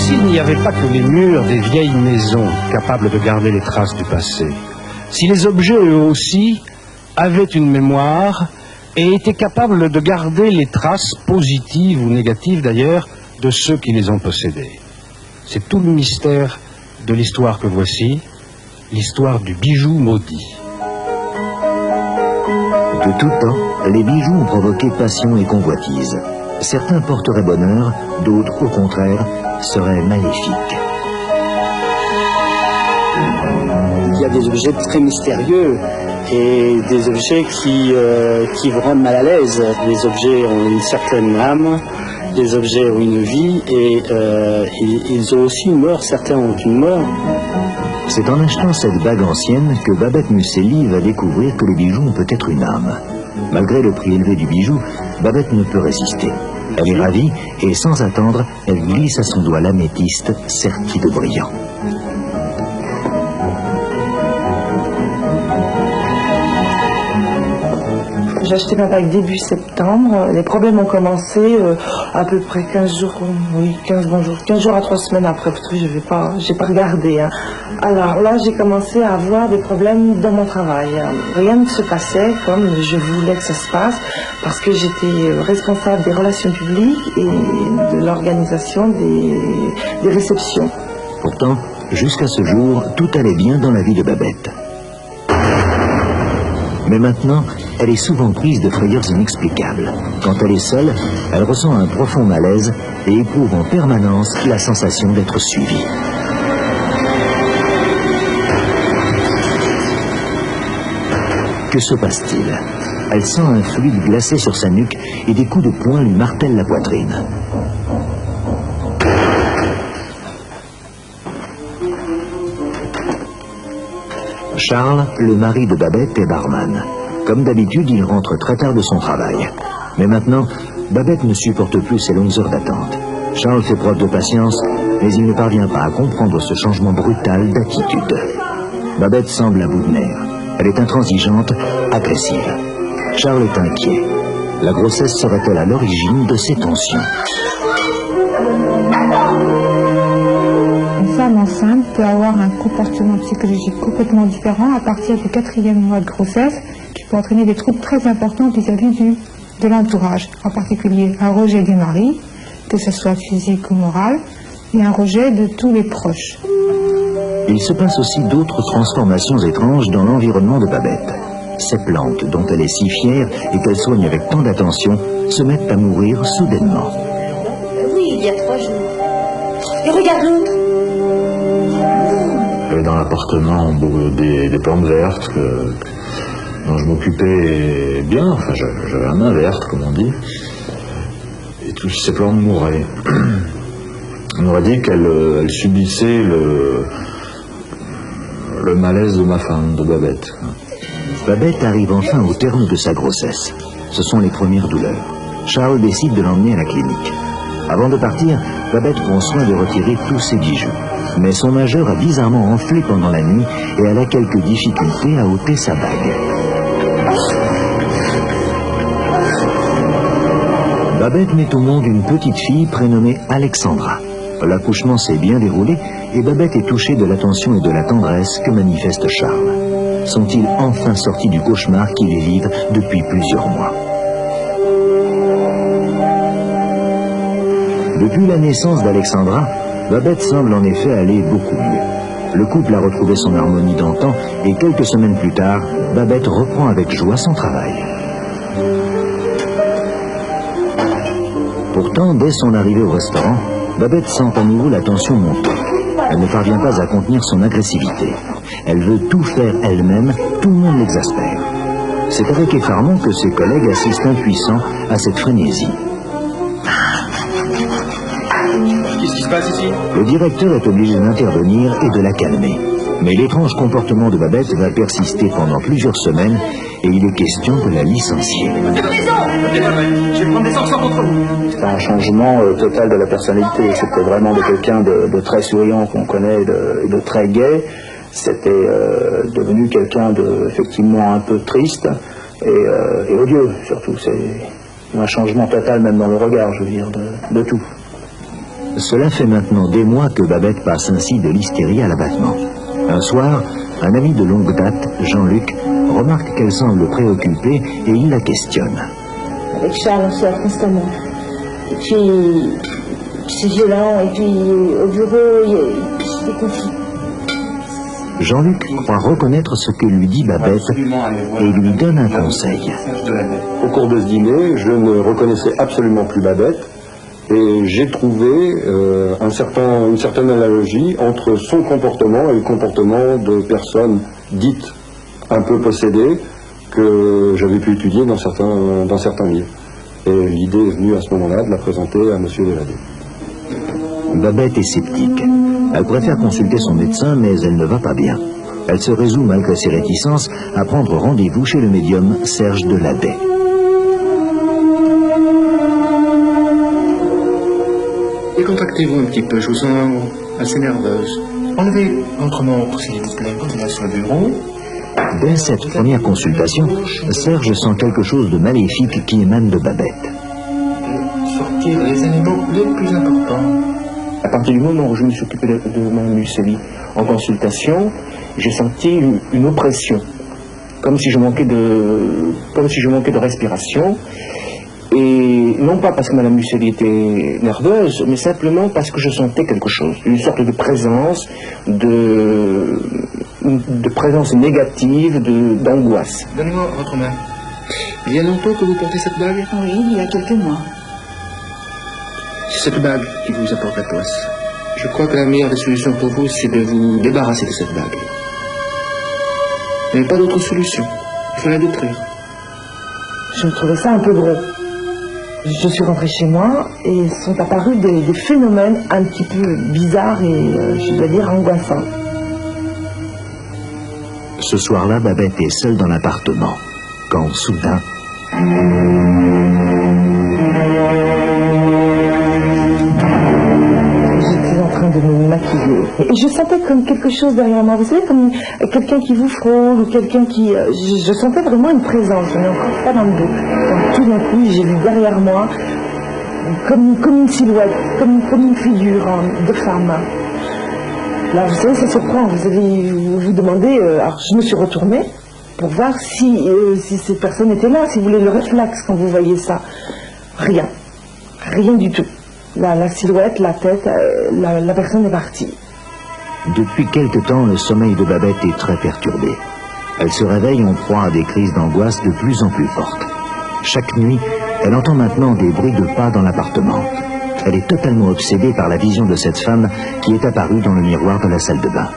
s'il n'y avait pas que les murs des vieilles maisons capables de garder les traces du passé, si les objets eux aussi avaient une mémoire et étaient capables de garder les traces positives ou négatives d'ailleurs de ceux qui les ont possédés. C'est tout le mystère de l'histoire que voici, l'histoire du bijou maudit. De tout temps, les bijoux ont provoqué passion et convoitise. Certains porteraient bonheur, d'autres, au contraire, seraient maléfiques. Il y a des objets très mystérieux et des objets qui vous rendent mal à l'aise. Les objets ont une certaine âme, les objets ont une vie et ils ont aussi une mort, certains ont une mort. C'est en achetant cette bague ancienne que Babette Musselli va découvrir que les bijoux ont peut-être une âme. Malgré le prix élevé du bijou, Babette ne peut résister. Elle est ravie et sans attendre, elle glisse à son doigt l'améthyste serti de brillant. J'ai acheté ma bague début septembre. Les problèmes ont commencé à peu près 15 jours, oui, 15 jours à 3 semaines après, parce que j'ai pas regardé. Hein. Alors là, j'ai commencé à avoir des problèmes dans mon travail. Rien ne se passait comme je voulais que ça se passe, parce que j'étais responsable des relations publiques et de l'organisation des réceptions. Pourtant, jusqu'à ce jour, tout allait bien dans la vie de Babette. Mais maintenant, elle est souvent prise de frayeurs inexplicables. Quand elle est seule, elle ressent un profond malaise et éprouve en permanence la sensation d'être suivie. Que se passe-t-il? Elle sent un fluide glacé sur sa nuque et des coups de poing lui martèlent la poitrine. Charles, le mari de Babette, est barman. Comme d'habitude, il rentre très tard de son travail. Mais maintenant, Babette ne supporte plus ces longues heures d'attente. Charles fait preuve de patience, mais il ne parvient pas à comprendre ce changement brutal d'attitude. Babette semble à bout de nerfs. Elle est intransigeante, agressive. Charles est inquiet. La grossesse serait-elle à l'origine de ces tensions? Une femme enceinte peut avoir un comportement psychologique complètement différent à partir du 4e mois de grossesse, qui peut entraîner des troubles très importants vis-à-vis de l'entourage, en particulier un rejet du mari, que ce soit physique ou moral, et un rejet de tous les proches. Il se passe aussi d'autres transformations étranges dans l'environnement de Babette. Ces plantes, dont elle est si fière et qu'elle soigne avec tant d'attention, se mettent à mourir soudainement. Oui, il y a 3 jours. Et regarde l'autre. Dans l'appartement, des plantes vertes dont je m'occupais bien, enfin j'avais la main verte comme on dit, et toutes ces plantes mouraient. On aurait dit qu'elles subissaient le malaise de ma femme, de Babette. Babette arrive enfin au terme de sa grossesse. Ce sont les premières douleurs. Charles décide de l'emmener à la clinique. Avant de partir, Babette prend soin de retirer tous ses bijoux. Mais son majeur a bizarrement enflé pendant la nuit et elle a quelques difficultés à ôter sa bague. Babette met au monde une petite fille prénommée Alexandra. L'accouchement s'est bien déroulé et Babette est touchée de l'attention et de la tendresse que manifeste Charles. Sont-ils enfin sortis du cauchemar qui les livre depuis plusieurs mois? Depuis la naissance d'Alexandra, Babette semble en effet aller beaucoup mieux. Le couple a retrouvé son harmonie d'antan et quelques semaines plus tard, Babette reprend avec joie son travail. Pourtant, dès son arrivée au restaurant, Babette sent à nouveau la tension monter. Elle ne parvient pas à contenir son agressivité. Elle veut tout faire elle-même, tout le monde l'exaspère. C'est avec effarement que ses collègues assistent impuissants à cette frénésie. Qu'est-ce qui se passe ici? Le directeur est obligé d'intervenir et de la calmer. Mais l'étrange comportement de Babette va persister pendant plusieurs semaines et il est question de la licencier. Je vais prendre des sanctions contre vous. C'était un changement total de la personnalité. C'était vraiment de quelqu'un de très souriant qu'on connaît et de très gai. C'était devenu quelqu'un de effectivement un peu triste et odieux surtout. C'est un changement total même dans le regard, je veux dire, de tout. Cela fait maintenant des mois que Babette passe ainsi de l'hystérie à l'abattement. Un soir, un ami de longue date, Jean-Luc, remarque qu'elle semble préoccupée et il la questionne. Avec Charles, on se lave constamment. Et puis, c'est violent, et puis au bureau, il y a des conflits. Jean-Luc croit reconnaître ce que lui dit Babette et lui donne un conseil. Au cours de ce dîner, je ne reconnaissais absolument plus Babette et j'ai trouvé une certaine analogie entre son comportement et le comportement de personnes dites un peu possédées que j'avais pu étudier dans certains livres. Et l'idée est venue à ce moment-là de la présenter à M. Deladé. Babette est sceptique. Elle préfère consulter son médecin, mais elle ne va pas bien. Elle se résout, malgré ses réticences, à prendre rendez-vous chez le médium Serge Deladé. Décontractez-vous un petit peu, je vous sens assez nerveuse. Enlevez votre montre, s'il vous plaît, là sur le bureau. Dès cette première consultation, Serge sent quelque chose de maléfique qui émane de Babette. Sortir les éléments les plus importants. À partir du moment où je me suis occupé de ma mucélie en consultation, j'ai senti une oppression, comme si je manquais de respiration. Et non pas parce que Madame Mucélie était nerveuse, mais simplement parce que je sentais quelque chose, une sorte de présence, de présence négative, d'angoisse. Donnez-moi votre main. Il y a longtemps que vous portez cette bague? Oui, il y a quelques mois. C'est cette bague qui vous apporte la poisse. Je crois que la meilleure des solutions pour vous, c'est de vous débarrasser de cette bague. Il n'y a pas d'autre solution. Il faut la détruire. Je trouvais ça un peu gros. Je suis rentrée chez moi et sont apparus des phénomènes un petit peu bizarres et, je dois dire, angoissants. Ce soir-là, Babette est seule dans l'appartement, quand soudain... J'étais en train de me maquiller et je sentais comme quelque chose derrière moi. Vous savez, comme quelqu'un qui vous frôle ou quelqu'un qui... Je sentais vraiment une présence, mais encore pas dans le dos. Donc, tout d'un coup, j'ai vu derrière moi comme une silhouette, comme une figure de femme. Là, vous savez, ça surprend. Vous vous demandez... alors, je me suis retournée pour voir si cette personne était là, si vous voulez le réflexe quand vous voyez ça. Rien. Rien du tout. La silhouette, la tête, la personne est partie. Depuis quelque temps, le sommeil de Babette est très perturbé. Elle se réveille en proie à des crises d'angoisse de plus en plus fortes. Chaque nuit, elle entend maintenant des bruits de pas dans l'appartement. Elle est totalement obsédée par la vision de cette femme qui est apparue dans le miroir de la salle de bain.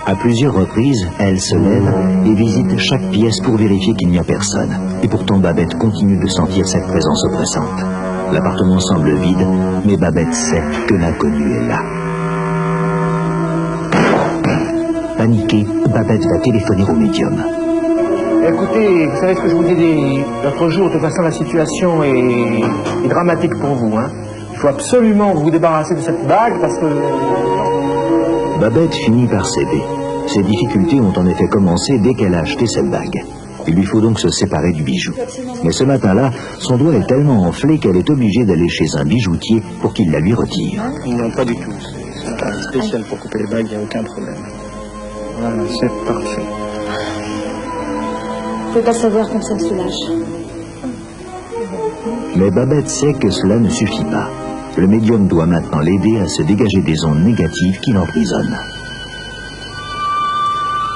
À plusieurs reprises, elle se lève et visite chaque pièce pour vérifier qu'il n'y a personne. Et pourtant, Babette continue de sentir cette présence oppressante. L'appartement semble vide, mais Babette sait que l'inconnu est là. Paniquée, Babette va téléphoner au médium. Écoutez, vous savez ce que je vous dis l'autre jour, de toute façon la situation est dramatique pour vous. Hein. Il faut absolument vous débarrasser de cette bague parce que... Babette finit par céder. Ses difficultés ont en effet commencé dès qu'elle a acheté cette bague. Il lui faut donc se séparer du bijou. Mais ce matin-là, son doigt est tellement enflé qu'elle est obligée d'aller chez un bijoutier pour qu'il la lui retire. Non, pas du tout. C'est un spécial pour couper les bagues, il n'y a aucun problème. Voilà, c'est parfait. Je ne peux pas savoir comme ça me soulage. Mais Babette sait que cela ne suffit pas. Le médium doit maintenant l'aider à se dégager des ondes négatives qui l'emprisonnent.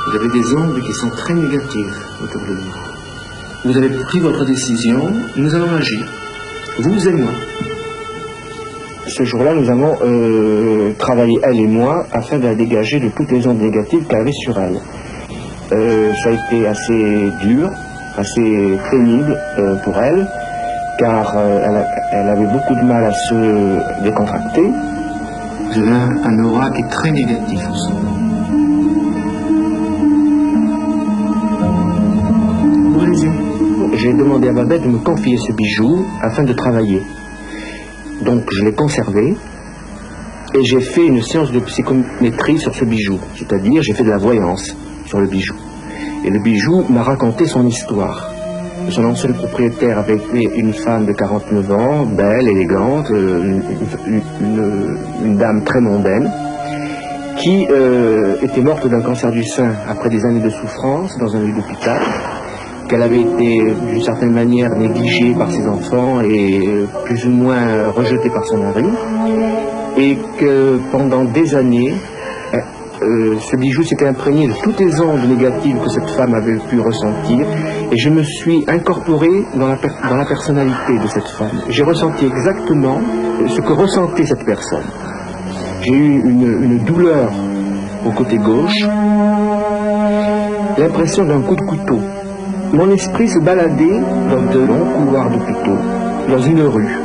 Vous avez des ondes qui sont très négatives autour de vous. Vous avez pris votre décision, nous allons agir. Vous et moi. Ce jour-là, nous avons travaillé, elle et moi, afin de la dégager de toutes les ondes négatives qu'elle avait sur elle. Ça a été assez dur, assez pénible pour elle, car elle avait beaucoup de mal à se décontracter. Vous avez un aura qui est très négatif en ce moment. J'ai demandé à Babette de me confier ce bijou afin de travailler. Donc je l'ai conservé et j'ai fait une séance de psychométrie sur ce bijou. C'est-à-dire j'ai fait de la voyance sur le bijou. Et le bijou m'a raconté son histoire. son ancienne propriétaire avait été une femme de 49 ans, belle, élégante, une dame très mondaine, qui était morte d'un cancer du sein après des années de souffrance dans un lit d'hôpital, qu'elle avait été d'une certaine manière négligée par ses enfants et plus ou moins rejetée par son mari, et que pendant des années, ce bijou s'était imprégné de toutes les ondes négatives que cette femme avait pu ressentir, et je me suis incorporé dans la personnalité de cette femme. J'ai ressenti exactement ce que ressentait cette personne. J'ai eu une douleur au côté gauche, l'impression d'un coup de couteau. Mon esprit se baladait dans de longs couloirs d'hôpitaux, dans une rue.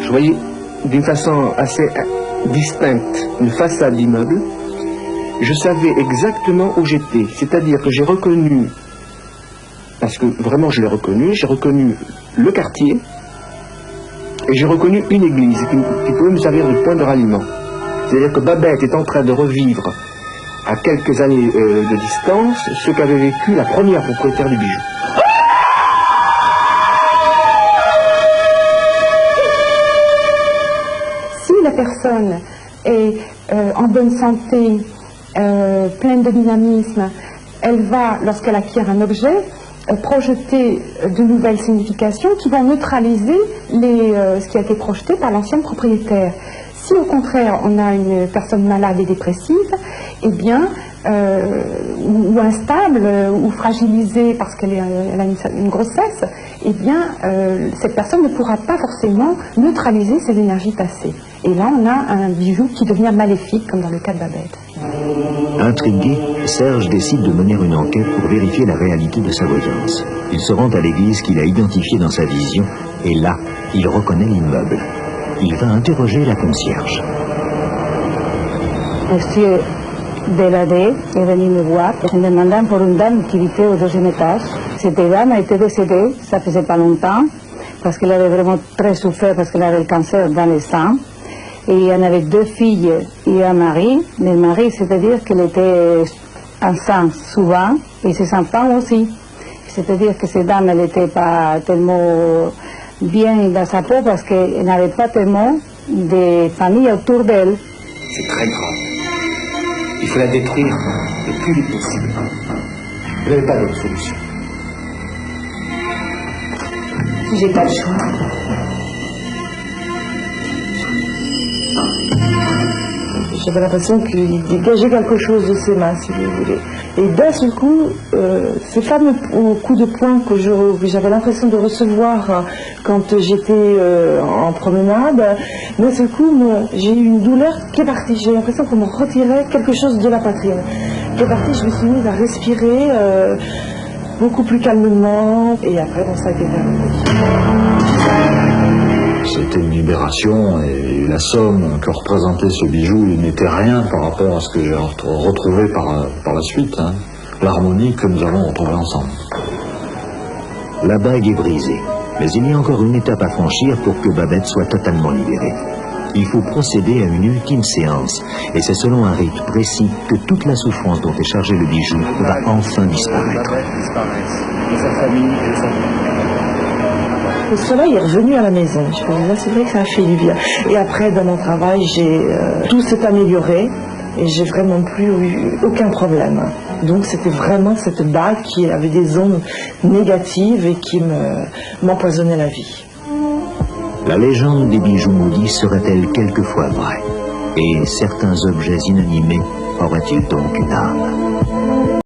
Je voyais d'une façon assez distincte une façade d'immeuble. Je savais exactement où j'étais, c'est-à-dire que j'ai reconnu, parce que vraiment je l'ai reconnu, j'ai reconnu le quartier et j'ai reconnu une église qui pouvait me servir de point de ralliement. C'est-à-dire que Babette est en train de revivre à quelques années de distance ce qu'avait vécu la première propriétaire du bijou. Si la personne est en bonne santé, pleine de dynamisme, elle va, lorsqu'elle acquiert un objet, projeter de nouvelles significations qui vont neutraliser ce qui a été projeté par l'ancienne propriétaire. Si au contraire on a une personne malade et dépressive, eh bien, ou instable, ou fragilisée parce qu'elle a une grossesse, eh bien, cette personne ne pourra pas forcément neutraliser ses énergies passées. Et là, on a un bijou qui devient maléfique, comme dans le cas de Babette. Intrigué, Serge décide de mener une enquête pour vérifier la réalité de sa voyance. Il se rend à l'église qu'il a identifiée dans sa vision, et là, il reconnaît l'immeuble. Il va interroger la concierge. Monsieur Deladé est venu me voir en demandant pour une dame qui habitait au deuxième étage. Cette dame a été décédée, ça faisait pas longtemps, parce qu'elle avait vraiment très souffert, parce qu'elle avait le cancer dans le sang. Et elle avait 2 filles et un mari. Le mari, c'est-à-dire qu'elle était enceinte souvent, et ses enfants aussi. C'est-à-dire que cette dame, elle n'était pas tellement bien dans sa peau, parce qu'elle n'avait pas tellement de famille autour d'elle. C'est très grave. Il faut la détruire le plus vite possible. Vous n'avez pas d'autre solution. J'ai pas le choix. J'avais l'impression qu'il dégageait quelque chose de ses mains, si vous voulez. Et d'un seul coup, ces fameux coups de poing que j'avais l'impression de recevoir quand j'étais en promenade, d'un seul coup, j'ai eu une douleur qui est partie. J'ai l'impression qu'on me retirait quelque chose de la poitrine. Qui est partie, je me suis mise à respirer beaucoup plus calmement. Et après, ça a été terminé. C'était une libération et la somme que représentait ce bijou n'était rien par rapport à ce que j'ai retrouvé par la suite, hein. L'harmonie que nous avons retrouvée ensemble. La bague est brisée, mais il y a encore une étape à franchir pour que Babette soit totalement libérée. Il faut procéder à une ultime séance, et c'est selon un rite précis que toute la souffrance dont est chargé le bijou va enfin disparaître. Et sa famille, et sa vie. Le soleil est revenu à la maison. Là, c'est vrai que ça a fait du bien. Et après, dans mon travail, tout s'est amélioré et j'ai vraiment plus eu aucun problème. Donc, c'était vraiment cette bague qui avait des ondes négatives et qui m'empoisonnait la vie. La légende des bijoux maudits serait-elle quelquefois vraie? Et certains objets inanimés auraient-ils donc une âme?